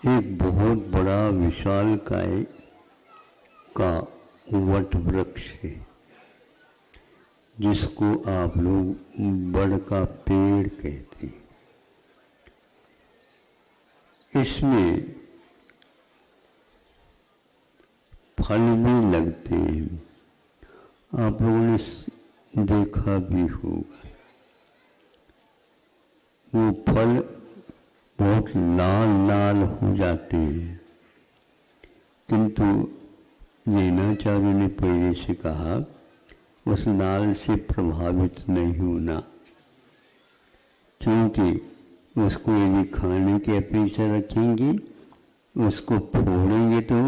एक बहुत बड़ा विशालकाय का वट वृक्ष है जिसको आप लोग बड़ का पेड़ कहते हैं। इसमें फल भी लगते हैं, आप लोगों ने देखा भी होगा। वो फल बहुत लाल लाल हो जाते हैं, किंतु जैनाचार्य ने पहले से कहा उस लाल से प्रभावित नहीं होना, क्योंकि उसको यदि खाने की अपेक्षा रखेंगे, उसको फोड़ेंगे तो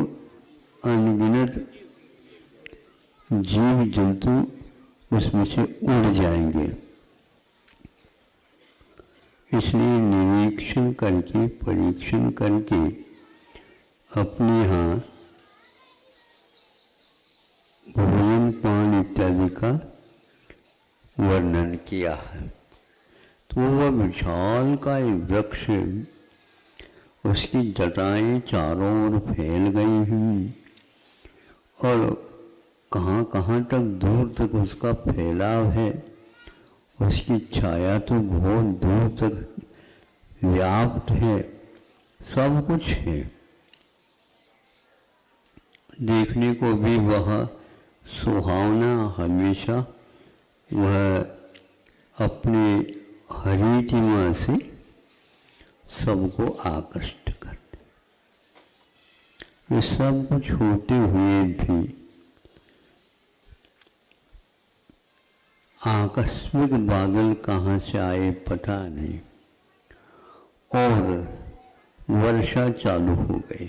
अनगिनत जीव जंतु उसमें से उड़ जाएंगे। इसलिए निरीक्षण करके, परीक्षण करके अपने यहाँ भोजन पान इत्यादि का वर्णन किया है। तो वह विशाल का एक वृक्ष, उसकी जटाएं चारों ओर फैल गई हैं और कहाँ कहाँ तक दूर तक उसका फैलाव है। उसकी छाया तो बहुत दूर तक व्याप्त है, सब कुछ है। देखने को भी वह सुहावना, हमेशा वह अपने हरितिमा से सबको आकृष्ट करते। ये सब कुछ होते हुए भी आकस्मिक बादल कहाँ से आए पता नहीं, और वर्षा चालू हो गई।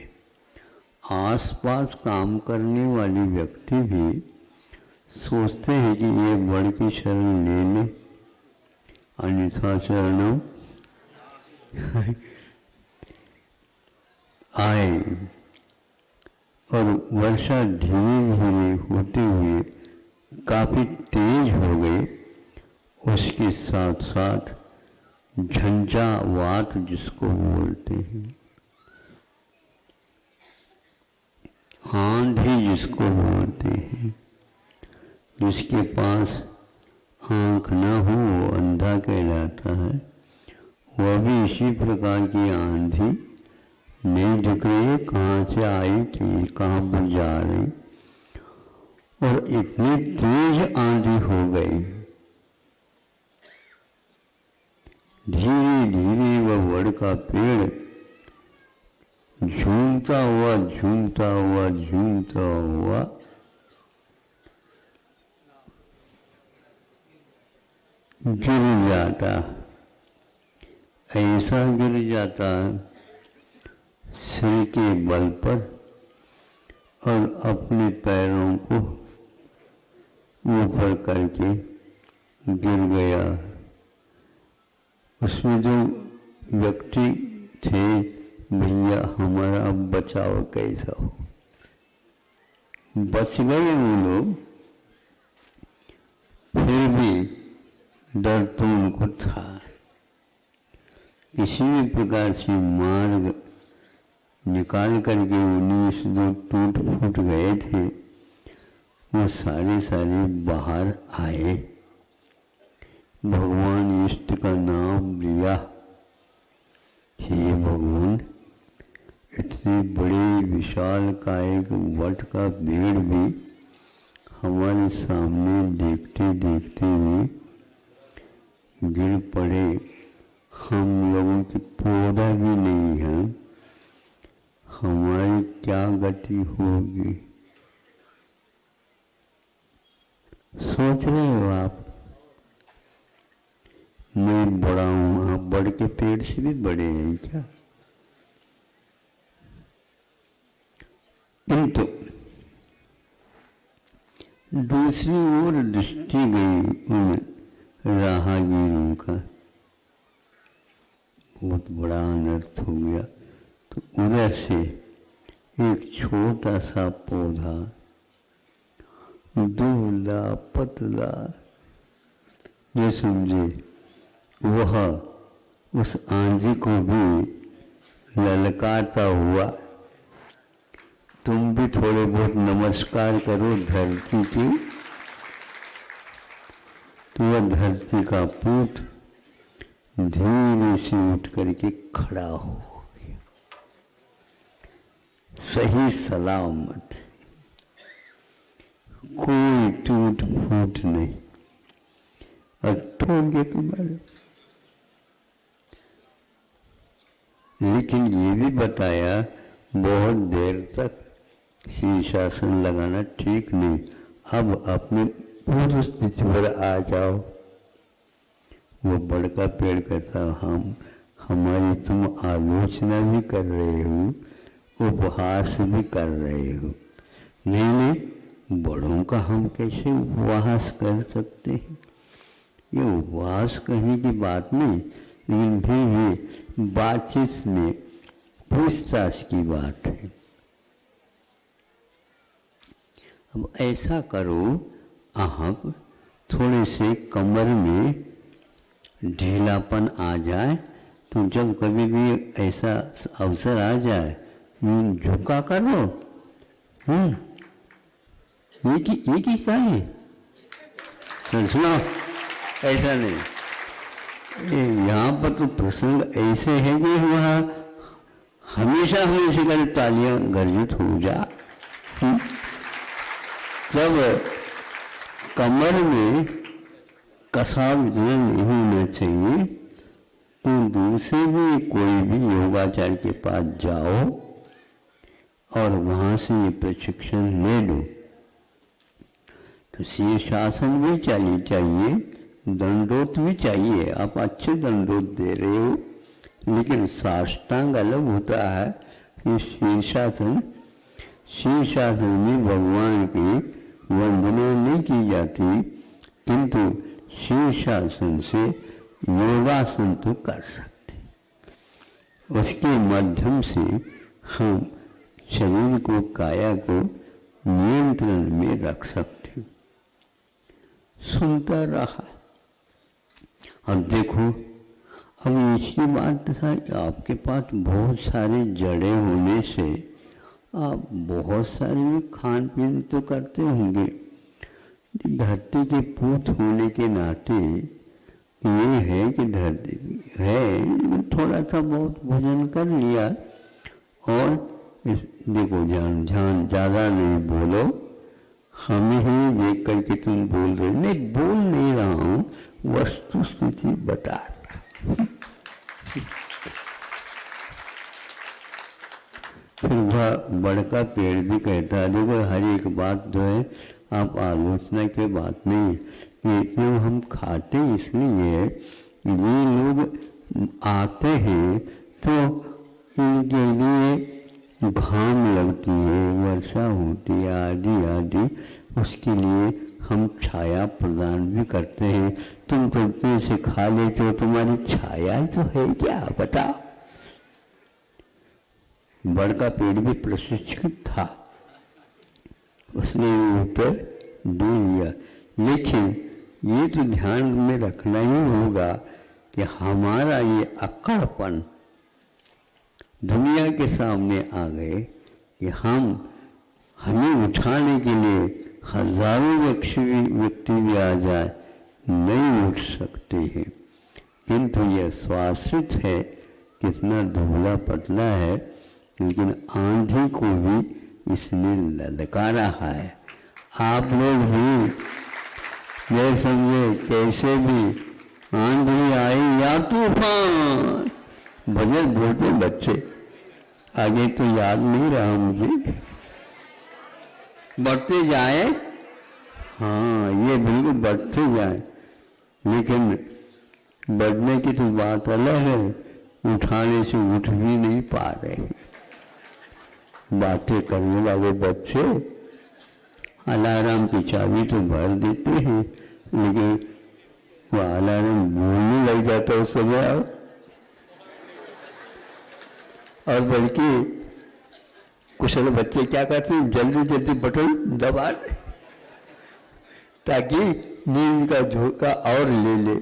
आसपास काम करने वाले व्यक्ति भी सोचते हैं कि ये बड़ की शरण ले लें, अन्यथा शरणम आए। और वर्षा धीरे धीरे होते हुए काफी तेज हो गई। उसके साथ साथ झंझावात जिसको बोलते हैं, आंधी जिसको बोलते हैं, जिसके पास आंख न हो वो अंधा कहलाता है। वह भी इसी प्रकार की आंधी नहीं दिख रही, कहाँ से आई कि कहाँ पर जा रही, और इतनी तेज आंधी हो गई। धीरे धीरे वह वड़ का पेड़ झूमता हुआ झूमता हुआ झूमता हुआ गिर जाता, ऐसा गिर जाता सिर के बल पर, और अपने पैरों को ऊपर करके गिर गया। उसमें जो व्यक्ति थे, भैया हमारा अब बचाव कैसा हो, बच गए वो लोग, फिर भी डर तो उनको था। किसी भी प्रकार से मार्ग निकाल करके उन्हीं से जो टूट फूट गए थे वो सारे बाहर आए। भगवान इष्ट का नाम लिया, हे भगवान, इतने बड़े विशाल का एक वट का पेड़ भी हमारे सामने देखते देखते ही गिर पड़े। हम लोगों की पौधा भी नहीं है, हमारी क्या गति होगी। सोच रहे हो आप, मैं बड़ा हूं, आप बड़ के पेड़ से भी बड़े हैं क्या? किंतु दूसरी ओर दृष्टि गई उन राहगीरों का, बहुत बड़ा अनर्थ हो गया। तो उधर से एक छोटा सा पौधा, दूल्हा पतला, ये समझे, वह उस आंधी को भी ललकारता हुआ, तुम भी थोड़े बहुत नमस्कार करो धरती की। तो वह धरती का पूत धीरे से उठ करके खड़ा हो गया, सही सलामत, कोई टूट फूट नहीं। और ठोक गए तुम्हारे। लेकिन ये भी बताया बहुत देर तक शीर्षासन लगाना ठीक नहीं, अब अपने पूर्व स्थिति पर आ जाओ। वो बड़का पेड़ कहता, हम हमारी तुम आलोचना भी कर रहे हो, उपहास भी कर रहे हो। नहीं नहीं, बड़ों का हम कैसे उपहास कर सकते हैं? ये उपहास करने की बात नहीं, लेकिन फिर भी बातचीत में पूछताछ की बात है। अब ऐसा करो, आप थोड़े से कमर में ढीलापन आ जाए तो जब कभी भी ऐसा अवसर आ जाए झुका करो। ये किसका है? सुनो, ऐसा नहीं। यहाँ पर तो प्रसंग ऐसे है कि वहाँ हमेशा हमेशा कर तालियां गर्जित हो जा। जब कमर में कसाव नहीं होना चाहिए तो दूसरे भी कोई भी योगाचार्य के पास जाओ और वहाँ से ये प्रशिक्षण ले लो। तो शीर्षासन भी चाहिए, दंडोत भी चाहिए। आप अच्छे दंडोत दे रहे हो, लेकिन साष्टांग अलग होता है। कि शीर्षासन में भगवान की वंदना नहीं की जाती, किंतु शीर्षासन से योगासन तो कर सकते। उसके माध्यम से हम शरीर को, काया को नियंत्रण में रख सकते। सुनता रहा। अब देखो, अब इसकी बात था, आपके पास बहुत सारे जड़े होने से आप बहुत सारे खान पीन तो करते होंगे। धरती के पूत होने के नाते ये है कि धरती है, थोड़ा सा बहुत भोजन कर लिया। और देखो, ध्यान ज़्यादा नहीं बोलो, हमें ही देख करके तुम बोल रहे। नहीं, बोल नहीं रहा हूँ, वस्तु स्थिति बता रहा। फिर वह बड़का पेड़ भी कहता है, देखो हर एक बात जो है आप आलोचना की बात नहीं, ये इतने हम खाते इसलिए ये लोग आते हैं तो इनके लिए घाम लगती है, वर्षा होती है, आदि आदि, उसके लिए हम छाया प्रदान भी करते हैं। तुम पृथ्वी से खा लेते हो, तुम्हारी छाया तो है क्या बताओ? बड़का पेड़ भी प्रशिक्षित था, उसने उत्तर दे दिया। लेकिन ये तो ध्यान में रखना ही होगा कि हमारा ये अक्कड़पन दुनिया के सामने आ गए कि हमें उठाने के लिए हजारों व्यक्ति भी आ जाए, नहीं उठ सकते हैं। किंतु यह स्वाश्रित है, कितना दुबला पतला है, लेकिन आंधी को भी इसने ललकारा है। आप लोग भी ये समझे, कैसे भी आंधी आई या तूफान, भजन बोलते बच्चे, आगे तो याद नहीं रहा मुझे, बढ़ते जाए। हाँ, ये बिल्कुल बढ़ते जाए, लेकिन बढ़ने की तो बात अलग है, उठाने से उठ भी नहीं पा रहे। बातें करने वाले बच्चे अलार्म की चाबी तो भर देते हैं, लेकिन वो अलार्म बोलने लग जाता है उस समय। और बल्कि कुशल बच्चे क्या करते हैं, जल्दी जल्दी बटन दबा ताकि नींद का झोंका और ले ले।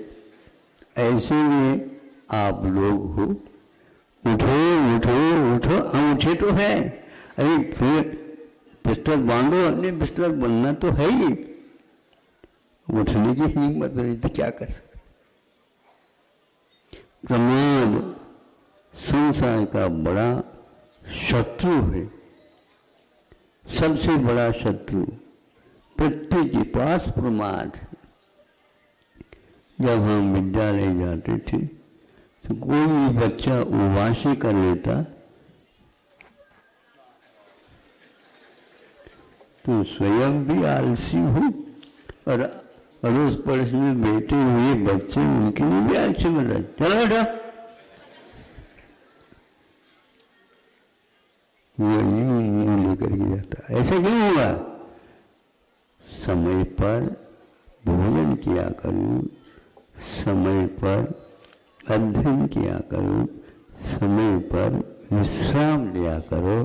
ऐसे में आप लोग हो, उठो उठो तो है। अरे फिर पिस्टल बांधो, अपने पिस्टल बनना तो है ही, उठने की हिम्मत नहीं तो क्या कर सकते। प्रमाद संसार का बड़ा शत्रु है, सबसे बड़ा शत्रु प्रत्येक के पास प्रमाद है। जब हम विद्यालय जाते थे तो कोई भी बच्चा उवासी कर लेता तो स्वयं भी आलसी हो और अड़ोस पड़ोस में बैठे हुए बच्चे उनके लिए भी आलसी बन रहे। चलो बेटा, वो यूं लेकर के जाता। ऐसा क्यों हुआ? समय पर भोजन किया करो, समय पर अध्ययन किया करो, समय पर विश्राम लिया करो,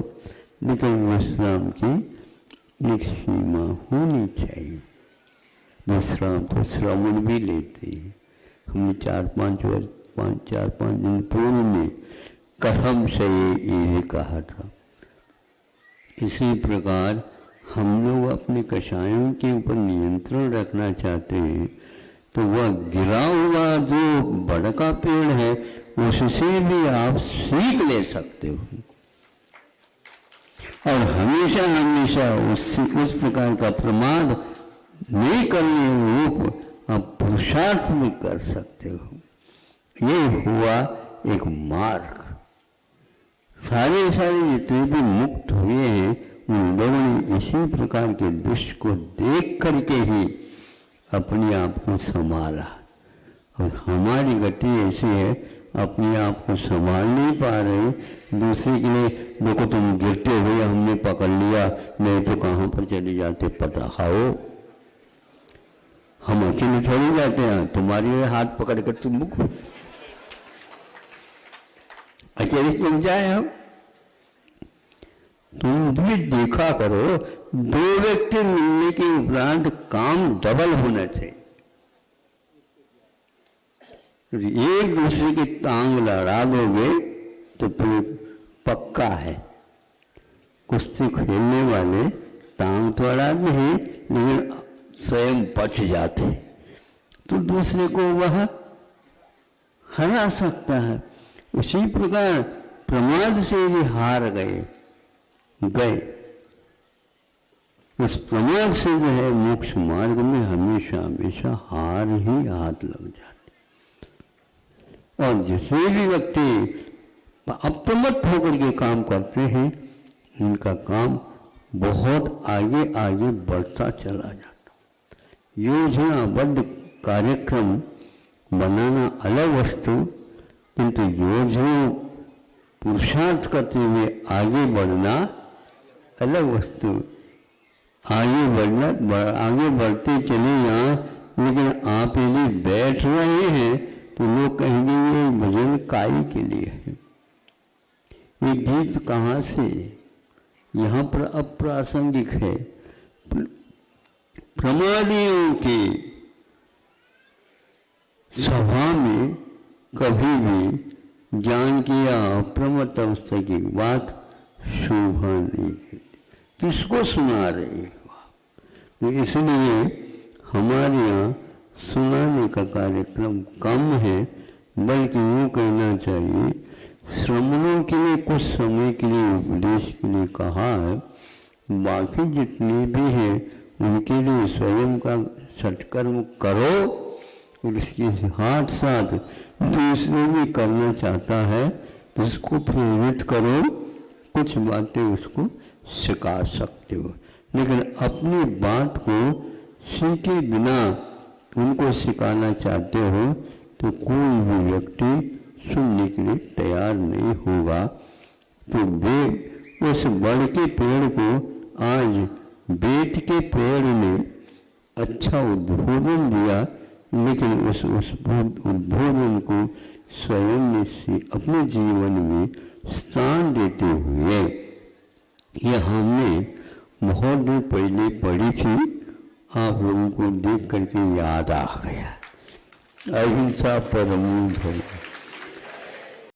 लेकिन विश्राम की एक सीमा होनी चाहिए। विश्राम तो श्रवण भी लेते हैं। हमने 4-5 दिन पूर्व में कर्म से ये कहा था। इसी प्रकार हम लोग अपने कषायों के ऊपर नियंत्रण रखना चाहते हैं तो वह गिरा हुआ जो बड़का पेड़ है उससे भी आप सीख ले सकते हो, और हमेशा हमेशा उस प्रकार का प्रमाद नहीं करने रूप आप पुरुषार्थ भी कर सकते हो। ये हुआ एक मार्ग। सारे जितने भी मुक्त हुए हैं उन लोगों ने इसी प्रकार के दृश्य को देख करके ही अपने आप को संभाला। और हमारी गति ऐसी है, अपने आप को संभाल नहीं पा रहे, दूसरे के लिए देखो तुम गिरते हुए हमने पकड़ लिया, नहीं तो कहाँ पर चले जाते पता खाओ। हम अकेले थोड़ी जाते हैं, तुम्हारे हाथ पकड़ कर तुम मुख अकेले चल जाए हम। तुम भी देखा करो, 2 व्यक्ति मिलने के उपरांत काम डबल होना चाहिए। एक दूसरे की टांग लड़ा दोगे तो फिर पक्का है। कुश्ती खेलने वाले टांग तो अड़ाते हैं लेकिन स्वयं बच जाते, तो दूसरे को वह हरा सकता है। उसी प्रकार प्रमाद से भी हार गए। उस प्रमाद से जो है मोक्ष मार्ग में हमेशा हमेशा हार ही हाथ लग जाती। और जिसे भी व्यक्ति अप्रमत्त होकर के काम करते हैं उनका काम बहुत आगे आगे बढ़ता चला जाता। योजनाबद्ध कार्यक्रम बनाना अलग वस्तु, किंतु योजना पुरुषार्थ करते हुए आगे बढ़ना अलग वस्तु। आगे बढ़ते चले यहाँ, लेकिन आप यदि बैठ रहे हैं तो लोग कहेंगे ये भजन काई के लिए है। ये गीत कहाँ से? यहाँ पर अप्रासंगिक है। प्रमादियों की सभा में कभी भी ज्ञान की या अप्रमत्त अवस्था की बात शोभा नहीं है। किसको सुना रहे हो? तो इसलिए हमारे यहाँ सुनाने का कार्यक्रम कम है, बल्कि यूँ कहना चाहिए श्रमणों के लिए कुछ समय के लिए उपदेश के लिए कहा है। बाकी जितने भी हैं उनके लिए स्वयं का सत्कर्म करो, और इसके साथ साथ दूसरे भी करना चाहता है तो उसको प्रेरित करो, कुछ बातें उसको सिखा सकते हो। लेकिन अपनी बात को सीखे बिना उनको सिखाना चाहते हो तो कोई भी व्यक्ति सुनने के लिए तैयार नहीं होगा। तो वे उस बड़ के पेड़ को आज बेत के पेड़ ने अच्छा उद्बोधन दिया, लेकिन उस उद्बोधन को स्वयं ने अपने जीवन में स्थान देते हुए यह हमने बहुत दिन पहले पढ़ी थी, आप लोगों को देख करके याद आ गया। अहिंसा परमो धर्म।